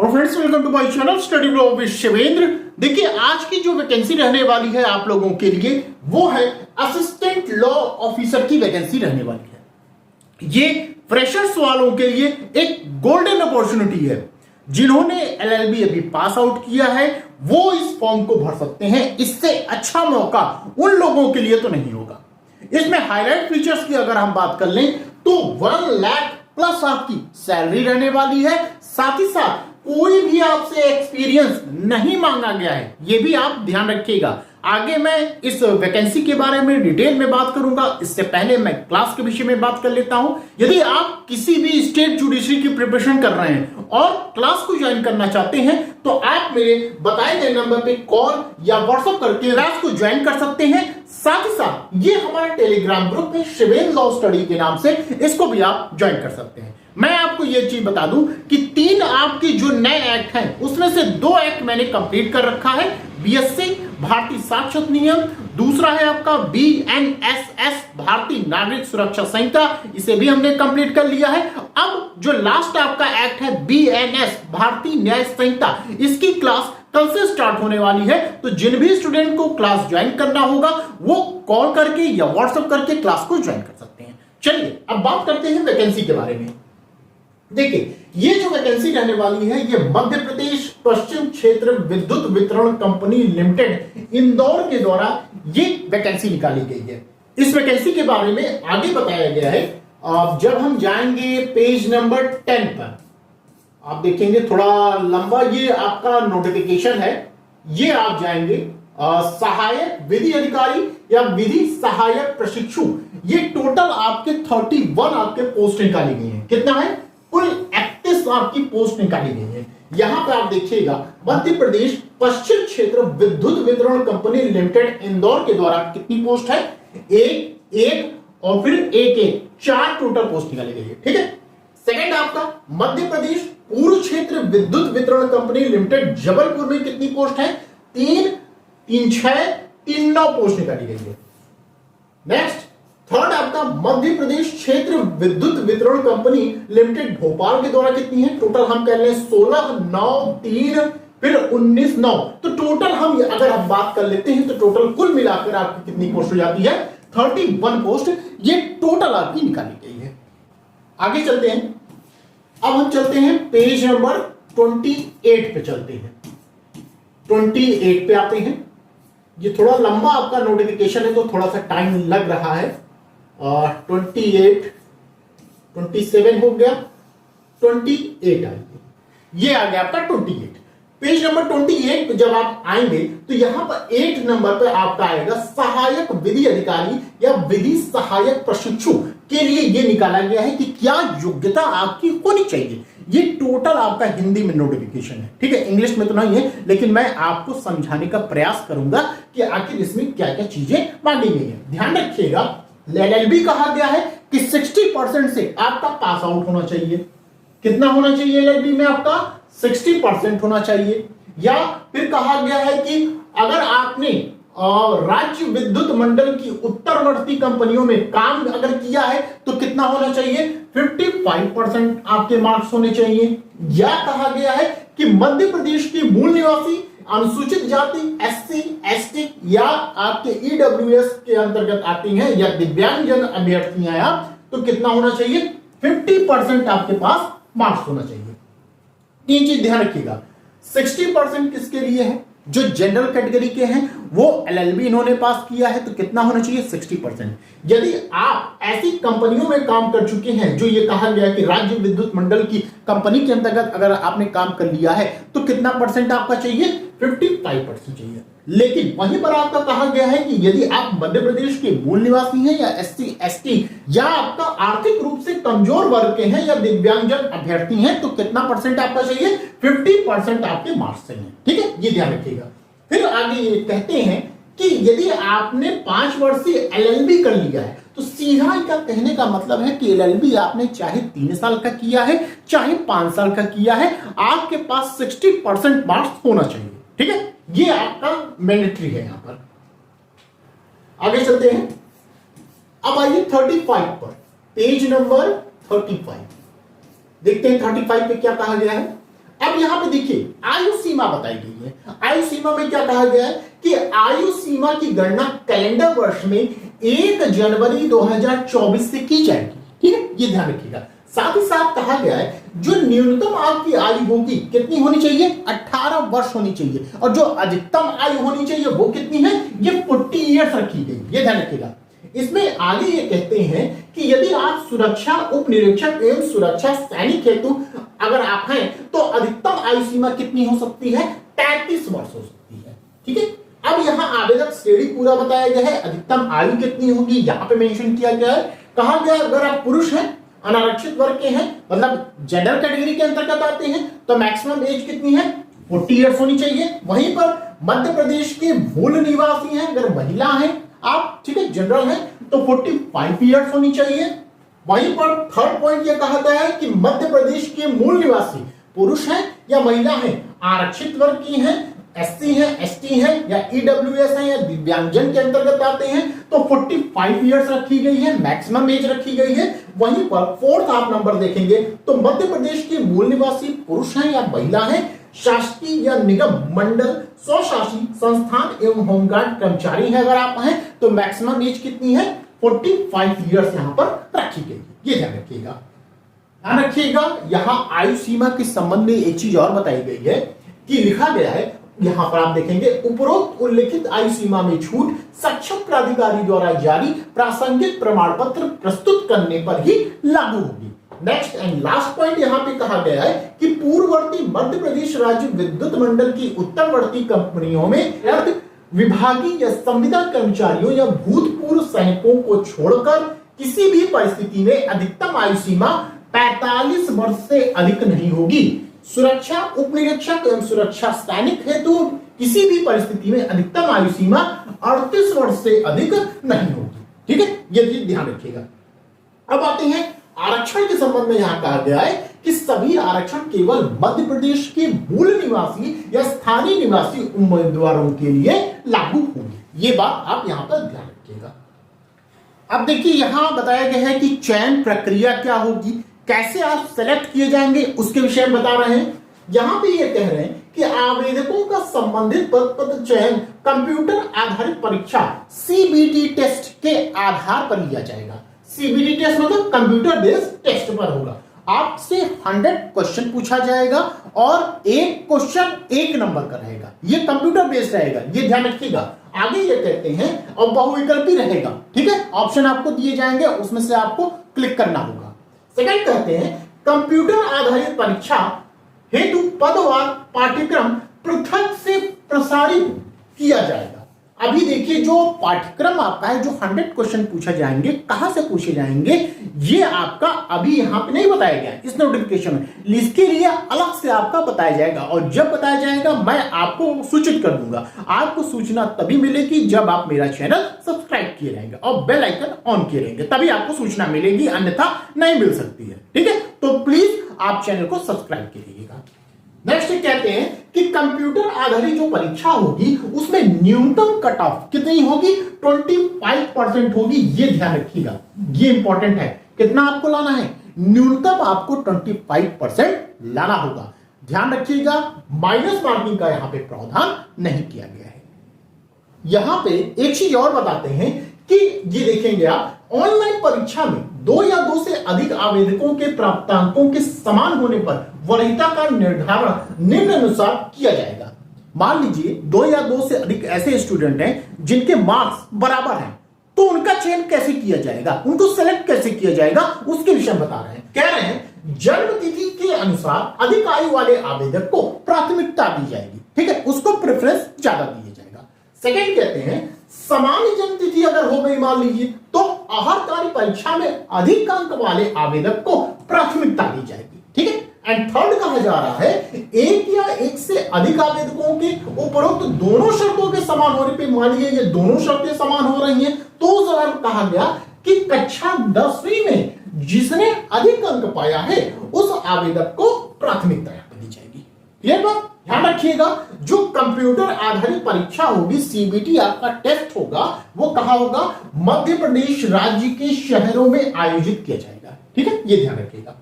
और friends welcome to my channel study blog with Shivendra. देखिए आज की जो वैकेंसी रहने वाली है आप लोगों के लिए वो है असिस्टेंट लॉ ऑफिसर की वैकेंसी रहने वाली है। ये फ्रेशर्स वालों के लिए एक गोल्डन अपॉर्चुनिटी है। जिन्होंने एलएलबी अभी पास आउट किया है वो इस फॉर्म को भर सकते हैं। इससे अच्छा मौका उन लोगों के लिए तो नहीं होगा। इसमें हाईलाइट फीचर्स की अगर हम बात कर लें तो 1 लाख प्लस आपकी सैलरी रहने वाली है। साथ ही साथ कोई भी आपसे एक्सपीरियंस नहीं मांगा गया है, ये भी आप ध्यान रखिएगा। आगे मैं इस वैकेंसी के बारे में डिटेल में बात करूंगा। इससे पहले मैं क्लास के विषय में बात कर लेता हूं। यदि आप किसी भी स्टेट जुडिशरी की प्रिपरेशन कर रहे हैं और क्लास को ज्वाइन करना चाहते हैं तो आप मेरे बताए गए नंबर पे कॉल या व्हाट्सएप करके क्लास को ज्वाइन कर सकते हैं। साथ ही साथ ये हमारा टेलीग्राम ग्रुप है शिवेंद्र लॉ स्टडी के नाम से, इसको भी आप ज्वाइन कर सकते हैं। मैं आपको यह चीज बता दूं कि 3 आपके जो नए एक्ट हैं उसमें से 2 एक्ट मैंने कंप्लीट कर रखा है। बीएससी भारतीय साक्ष्य अधिनियम, दूसरा है आपका बीएनएसएस भारतीय नागरिक सुरक्षा संहिता, इसे भी हमने कंप्लीट कर लिया है। अब जो लास्ट आपका एक्ट है बीएनएस भारतीय न्याय संहिता, इसकी क्लास कल से स्टार्ट होने वाली है। तो जिन भी स्टूडेंट को क्लास ज्वाइन करना होगा वो कॉल करके या व्हाट्सएप करके क्लास को ज्वाइन कर सकते हैं। चलिए अब बात करते हैं वैकेंसी के बारे में। देखिए ये जो वैकेंसी रहने वाली है ये मध्य प्रदेश पश्चिम क्षेत्र विद्युत वितरण कंपनी लिमिटेड इंदौर के द्वारा ये वैकेंसी निकाली गई है। इस वैकेंसी के बारे में आगे बताया गया है। जब हम जाएंगे पेज नंबर 10 पर आप देखेंगे थोड़ा लंबा ये आपका नोटिफिकेशन है। ये आप जाएंगे सहायक विधि अधिकारी या विधि सहायक प्रशिक्षु, ये टोटल आपके 31 आपके पोस्ट निकाली गई है। कितना है? कुल 31 आपकी पोस्ट निकाली गई है। यहां पे आप देखिएगा मध्य प्रदेश पश्चिम क्षेत्र विद्युत वितरण कंपनी लिमिटेड इंदौर के द्वारा कितनी पोस्ट है? एक और फिर एक 4 टोटल पोस्ट निकाली गई है। ठीक है। सेकंड आपका मध्य प्रदेश पूर्व क्षेत्र विद्युत वितरण कंपनी लिमिटेड जबलपुर में कितनी पोस्ट है? 3 9 पोस्ट निकाली गई है। नेक्स्ट थर्ड आपका मध्य प्रदेश क्षेत्र विद्युत वितरण कंपनी लिमिटेड भोपाल के द्वारा कितनी है? टोटल हम कह लें 16 9 3 फिर 19 9। तो टोटल हम अगर हम बात कर लेते हैं तो टोटल कुल मिलाकर आपकी कितनी पोस्ट हो जाती है? 31 पोस्ट ये टोटल आपकी निकाली गई है। आगे चलते हैं। अब हम चलते हैं पेज नंबर 28 पे चलते हैं। 28 पे आते हैं। ये थोड़ा लंबा आपका नोटिफिकेशन है तो थोड़ा सा टाइम लग रहा है। 28 27 हो गया, 28 आएगी। ये आ गया आपका 28। पेज नंबर 28 पे जब आप आएंगे तो यहां पर 8 नंबर पे आपका आएगा सहायक विधि अधिकारी या विधि सहायक प्रशिक्षु के लिए ये निकाला गया है कि क्या योग्यता आपकी होनी चाहिए। ये टोटल आपका हिंदी में नोटिफिकेशन है। ठीक है, इंग्लिश में तो नहीं है लेकिन मैं आपको समझाने का प्रयास करूंगा कि आखिर इसमें क्या क्या चीजें मांगी गई है। ध्यान रखिएगा एलएलबी कहा गया है कि 60% से आपका पास आउट होना चाहिए। कितना होना चाहिए एलएलबी में? आपका 60% होना चाहिए। या फिर कहा गया है कि अगर आपने राज्य विद्युत मंडल की उत्तरवर्ती कंपनियों में काम अगर किया है तो कितना होना चाहिए? 55% आपके मार्क्स होने चाहिए। या कहा गया है कि मध्य प्रदेश के मूल निवासी अनुसूचित जाति एससी एसटी या आपके ईडब्ल्यूएस के अंतर्गत आती हैं या दिव्यांगजन अभ्यर्थी हैं आप, तो कितना होना चाहिए? 50% आपके पास मार्क्स होना चाहिए। 3 चीज ध्यान रखिएगा। 60% किसके लिए है? जो जनरल कैटेगरी के हैं वो एलएलबी इन्होंने पास किया है तो कितना होना चाहिए? 60%। यदि आप ऐसी कंपनियों में काम कर चुके हैं जो ये कहा गया कि राज्य विद्युत मंडल की कंपनी के अंतर्गत अगर आपने काम कर लिया है तो कितना परसेंट आपका चाहिए? 55% चाहिए। लेकिन वहीं पर आपका कहा गया है कि यदि आप मध्य प्रदेश के मूल निवासी हैं या एससी एसटी या आपका आर्थिक रूप से कमजोर वर्ग के हैं या दिव्यांगजन अभ्यर्थी हैं तो कितना परसेंट आपका चाहिए? 50% आपके मार्क्स चाहिए। ठीक है, ये ध्यान रखिएगा। फिर आगे ये कहते हैं कि यदि आपने 5 वर्षीय एलएलबी कर लिया है तो सीधा इनका कहने का मतलब है कि एलएलबी आपने चाहे 3 साल का किया है चाहे 5 साल का किया है, आपके पास 60% मार्क्स होना चाहिए। ठीक है, ये आपका मैंडेटरी है। यहां पर आगे चलते हैं। अब आइए 35 पर, पेज नंबर 35 देखते हैं। 35 पे क्या कहा गया है? अब यहां पे देखिए आयु सीमा बताई गई है। आयु सीमा में क्या कहा गया है कि आयु सीमा की गणना कैलेंडर वर्ष में 1 जनवरी 2024 से की जाएगी। ठीक है, ये ध्यान रखिएगा। साथ ही साथ कहा गया है जो न्यूनतम आपकी आयु होगी कितनी होनी चाहिए, 18 वर्ष होनी चाहिए, और जो अधिकतम आयु होनी चाहिए वो कितनी है, ये 40 ईयर्स रखी गई। ये ध्यान रखिएगा। इसमें आगे ये कहते हैं कि यदि आप सुरक्षा उप निरीक्षक एवं सुरक्षा सैनिक हेतु अगर आप हैं तो अधिकतम आयु सीमा कितनी हो सकती है, 33 वर्ष हो सकती है। ठीक है, अब यहां आवेदक श्रेणी पूरा बताया गया है, अधिकतम आयु कितनी होगी यहां पे मेंशन किया गया है। कहा गया अगर आप पुरुष हैं, अनारक्षित वर्ग के हैं, मतलब जेंडर कैटेगरी के अंतर्गत आते हैं, तो मैक्सिमम एज कितनी है, 40 ईयर्स होनी चाहिए। वहीं पर मध्य प्रदेश के मूल निवासी हैं, अगर महिला हैं आप, ठीक है, जनरल हैं, तो 45 ईयर्स होनी चाहिए। वहीं पर थर्ड पॉइंट ये कहा गया है कि मध्य प्रदेश के मूल निवासी पुरुष हैं या महिला हैं, आरक्षित वर्ग की हैं, एससी हैं, एसटी हैं या ईडब्ल्यूएस हैं या दिव्यांगजन के अंतर्गत आते हैं, तो 45 ईयर्स रखी गई है, मैक्सिमम एज रखी गई है। वहीं पर फोर्थ आप नंबर देखेंगे तो मध्य प्रदेश के मूल निवासी पुरुष हैं या महिला हैं, शासकीय या निगम मंडल स्वशासी संस्थान एवं होमगार्ड कर्मचारी है अगर आप हैं, तो मैक्सिमम एज कितनी है, 45 ईयर्स यहां पर रखी गई है। ये ध्यान रखिएगा। ध्यान रखिएगा यहां आयु सीमा के संबंध में एक चीज और बताई गई है कि लिखा गया है, यहां पर आप देखेंगे उपरोक्त उल्लिखित आयु सीमा में छूट सक्षम प्राधिकारी द्वारा जारी प्रासंगिक प्रमाण पत्र प्रस्तुत करने पर ही लागू होगी। नेक्स्ट एंड लास्ट पॉइंट यहां पे कहा गया है कि पूर्ववर्ती मध्य प्रदेश राज्य विद्युत मंडल की उत्तरवर्ती कंपनियों में अर्ध विभागीय या संविदा कर्मचारियों या भूतपूर्व सैनिकों को छोड़कर किसी भी परिस्थिति में अधिकतम आयु सीमा 45 वर्ष से अधिक नहीं होगी। सुरक्षा उप निरीक्षक एवं सुरक्षा सैनिक हेतु किसी भी परिस्थिति में अधिकतम आयु सीमा 38 वर्ष से अधिक नहीं होगी। ठीक है, ये चीज ध्यान रखिएगा। अब आते हैं आरक्षण के संबंध में। यहां कहा गया है कि सभी आरक्षण केवल मध्य प्रदेश के मूल निवासी या स्थानीय निवासी उम्मीदवारों के लिए लागू होगी। ये बात आप यहां पर ध्यान रखिएगा। अब देखिए यहां बताया गया है कि चयन प्रक्रिया क्या होगी, कैसे आप सेलेक्ट किए जाएंगे, उसके विषय में बता रहे हैं। यहां पे ये कह रहे हैं कि आवेदकों का संबंधित पद चयन कंप्यूटर आधारित परीक्षा सीबीटी टेस्ट के आधार पर लिया जाएगा। सीबीटी टेस्ट मतलब कंप्यूटर बेस्ड टेस्ट पर होगा। आपसे 100 क्वेश्चन पूछा जाएगा और एक क्वेश्चन 1 नंबर का रहेगा। ये कंप्यूटर बेस्ड रहेगा, ये ध्यान रखिएगा। आगे ये कहते हैं और बहुविकल्पी रहेगा। ठीक है, ऑप्शन आपको दिए जाएंगे, उसमें से आपको क्लिक करना होगा। सेकंड कहते हैं कंप्यूटर आधारित परीक्षा हेतु पदवार पाठ्यक्रम पृथक से प्रसारित किया जाएगा। अभी देखिए जो पाठ्यक्रम आपका है, जो 100 क्वेश्चन पूछे जाएंगे, कहां से पूछे जाएंगे, ये आपका अभी यहां पे नहीं बताया गया इस नोटिफिकेशन में। इसके लिए अलग से आपका बताया जाएगा और जब बताया जाएगा मैं आपको सूचित कर दूंगा। आपको सूचना तभी मिलेगी जब आप मेरा चैनल सब्सक्राइब किए रहेंगे और बेल आइकन ऑन किए रहेंगे, तभी आपको सूचना मिलेगी, अन्यथा नहीं मिल सकती है। ठीक है, तो प्लीज आप चैनल को सब्सक्राइब कीजिएगा। नेक्स्ट कहते हैं कि कंप्यूटर आधारित जो परीक्षा होगी उसमें न्यूनतम कट ऑफ कितनी होगी, 25% होगी। ये ध्यान रखिएगा, ये इंपॉर्टेंट है। कितना आपको लाना है, न्यूनतम आपको 25% लाना होगा। ध्यान रखिएगा, माइनस मार्किंग का यहां पे प्रावधान नहीं किया गया है। यहां पे एक चीज और बताते हैं कि ये देखेंगे आप, ऑनलाइन परीक्षा में 2 या 2 से अधिक आवेदकों के प्राप्तांकों के समान होने पर वरीयता का निर्धारण निम्नानुसार किया जाएगा। मान लीजिए 2 या 2 से अधिक ऐसे स्टूडेंट हैं जिनके मार्क्स बराबर हैं, तो उनका चयन कैसे किया जाएगा, उनको सेलेक्ट कैसे किया जाएगा, उसके विषय में बता रहे हैं। कह रहे हैं जन्म तिथि के अनुसार अधिक आयु वाले आवेदक को प्राथमिकता दी जाएगी। ठीक है, उसको प्रेफरेंस ज्यादा दिया जाएगा। सेकंड कहते हैं सामान्य जन्म तिथि अगर हो गई मान लीजिए, तो आहारकारी परीक्षा में अधिक अंक वाले आवेदक को प्राथमिकता दी जाएगी। ठीक है, एंड थर्ड कहा जा रहा है एक या एक से अधिक आवेदकों के उपरोक्त दोनों शर्तों के समान होने पे, मान लीजिए ये दोनों शर्तें समान हो रही हैं, तो जरा कहा गया कि कक्षा 10वीं में जिसने अधिक अंक पाया है उस आवेदक को प्राथमिकता दी जाएगी। क्लियर बात, ध्यान रखिएगा। जो कंप्यूटर आधारित परीक्षा होगी, सीबीटी आपका टेस्ट होगा, वो कहां होगा, मध्य प्रदेश राज्य के शहरों में आयोजित किया जाएगा। ठीक है, ये ध्यान रखिएगा।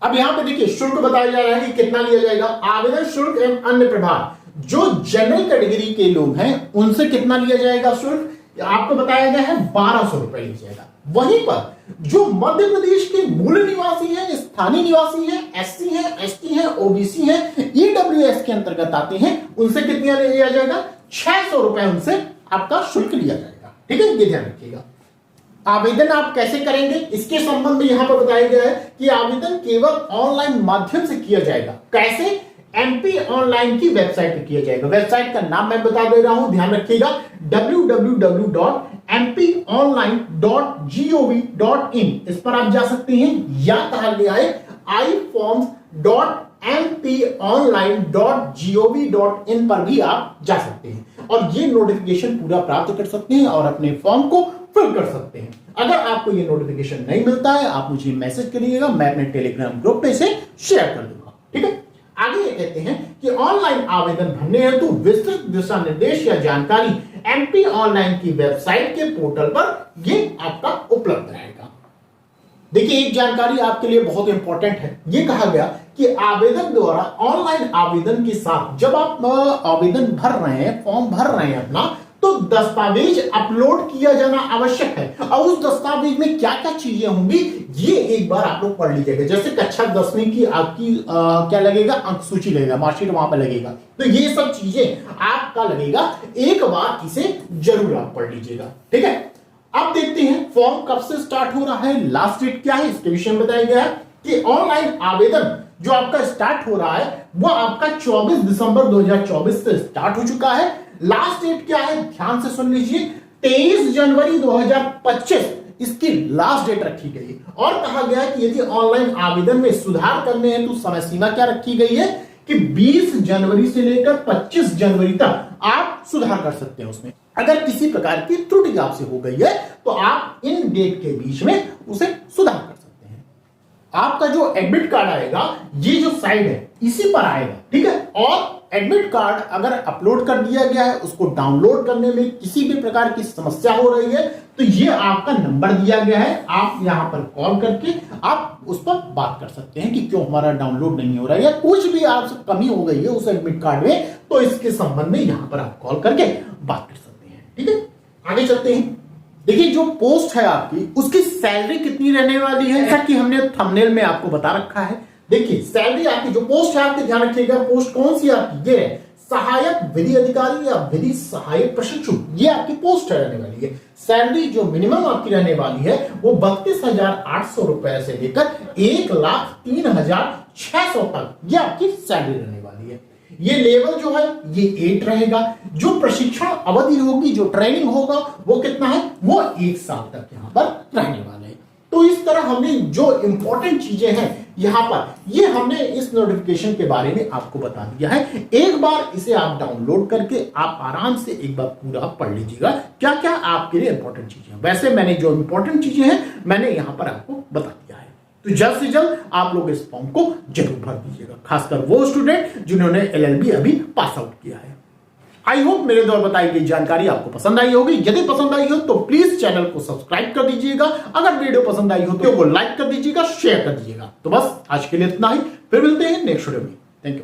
अब यहां पे देखिए शुल्क बताया जा रहा है कि कितना लिया जाएगा। आवेदन शुल्क एवं अन्य प्रभार, जो जनरल कैटेगरी के लोग हैं उनसे कितना लिया जाएगा शुल्क, आपको बताया गया है 1200 रुपए लिया जाएगा। वहीं पर जो मध्य प्रदेश के मूल निवासी हैं, स्थानीय निवासी हैं, एससी हैं, एसटी हैं, ओबीसी हैं, ईडब्ल्यूएस के अंतर्गत आते हैं, उनसे कितना लिया जाएगा, 600 रुपए उनसे आपका शुल्क लिया जाएगा। ठीक है, ये ध्यान रखिएगा। आवेदन आप कैसे करेंगे इसके संबंध में यहां पर बताया गया है कि आवेदन केवल ऑनलाइन माध्यम से किया जाएगा। कैसे, एमपी ऑनलाइन की वेबसाइट पर किया जाएगा। वेबसाइट का नाम मैं बता दे रहा हूं, ध्यान रखिएगा, www.mponline.gov.in, इस पर आप जा सकते हैं, या कहा गया है iforms.mponline.gov.in पर भी आप जा सकते हैं और ये नोटिफिकेशन पूरा प्राप्त कर सकते हैं और अपने फॉर्म को फिल कर सकते हैं। अगर आपको ये नोटिफिकेशन नहीं मिलता है, आप मुझे मैसेज करिएगा, मैं अपने टेलीग्राम ग्रुप पे इसे शेयर कर दूंगा। ठीक है, आगे ये कहते हैं कि ऑनलाइन आवेदन भरने हेतु विस्तृत दिशा निर्देश या जानकारी एमपी ऑनलाइन की वेबसाइट के पोर्टल पर ये आपका उपलब्ध रहेगा। देखिए, एक जानकारी आपके लिए बहुत इंपॉर्टेंट है। ये कहा गया कि आवेदक द्वारा ऑनलाइन आवेदन के साथ जब आप आवेदन भर रहे हैं, फॉर्म भर रहे हैं अपना, तो दस्तावेज अपलोड किया जाना आवश्यक है। और उस दस्तावेज में क्या क्या चीजें होंगी ये एक बार आप लोग पढ़ लीजिएगा। जैसे कक्षा 10वीं की आपकी क्या लगेगा, अंक सूची लगेगा, मार्कशीट वहां पर लगेगा, तो ये सब चीजें आपका लगेगा, एक बार इसे जरूर आप पढ़ लीजिएगा। ठीक है, अब देखते हैं फॉर्म कब से स्टार्ट हो रहा है, लास्ट डेट क्या है, इसके विषय में बताया गया है कि ऑनलाइन आवेदन जो आपका स्टार्ट हो रहा है वो आपका 24 दिसंबर 2024 से स्टार्ट हो चुका है। लास्ट डेट क्या है, ध्यान से सुन लीजिए, 23 जनवरी 2025 इसकी लास्ट डेट रखी गई है। और कहा गया है कि यदि ऑनलाइन आवेदन में सुधार करने हैं तो समय सीमा क्या रखी गई है कि 20 जनवरी से लेकर 25 जनवरी तक आप सुधार कर सकते हैं उसमें। अगर किसी प्रकार की त्रुटि आपसे हो गई है तो आप इन डेट के बीच में उसे सुधार कर सकते हैं। आपका जो एडमिट कार्ड आएगा, ये जो साइड है इसी पर आएगा। ठीक है, और एडमिट कार्ड अगर अपलोड कर दिया गया है, उसको डाउनलोड करने में किसी भी प्रकार की समस्या हो रही है तो ये आपका नंबर दिया गया है, आप यहां पर कॉल करके आप उस पर बात कर सकते हैं कि क्यों हमारा डाउनलोड नहीं हो रहा है या कुछ भी आपसे कमी हो गई है उस एडमिट कार्ड में, तो इसके संबंध में यहां पर आप कॉल करके बात कर सकते हैं। ठीक है, आगे चलते हैं। देखिए, जो पोस्ट है आपकी उसकी सैलरी कितनी रहने वाली है, जैसा कि हमने थंबनेल में आपको बता रखा है। देखिए, सैलरी आपकी जो पोस्ट है आपके, ध्यान रखिएगा, पोस्ट कौन सी आपकी, ये है सहायक विधि अधिकारी या विधि सहायक प्रशिक्षु, ये आपकी पोस्ट रहने वाली है। सैलरी जो मिनिमम आपकी रहने वाली है वो 32,800 रुपए से लेकर 1,03,600 तक ये आपकी सैलरी रहने वाली है। ये लेवल जो है ये 8 रहेगा। जो प्रशिक्षण अवधि होगी, जो ट्रेनिंग होगा वो कितना है, वो 1 साल तक यहां पर रहने वाला है। तो इस तरह हमने जो इंपॉर्टेंट चीजें हैं यहां पर, ये हमने इस नोटिफिकेशन के बारे में आपको बता दिया है। एक बार इसे आप डाउनलोड करके आप आराम से एक बार पूरा पढ़ लीजिएगा, क्या क्या आपके लिए इंपॉर्टेंट चीजें हैं। वैसे मैंने जो इंपॉर्टेंट चीजें हैं मैंने यहां पर आपको बता दिया है। तो जल्द से जल्द आप लोग इस फॉर्म को जरूर भर दीजिएगा, खासकर वो स्टूडेंट जिन्होंने LLB अभी पास आउट किया है। आई होप मेरे द्वारा बताई गई जानकारी आपको पसंद आई होगी। यदि पसंद आई हो तो प्लीज चैनल को सब्सक्राइब कर दीजिएगा। अगर वीडियो पसंद आई हो तो लाइक कर दीजिएगा, शेयर कर दीजिएगा। तो बस आज के लिए इतना ही, फिर मिलते हैं नेक्स्ट वीडियो में। Thank you.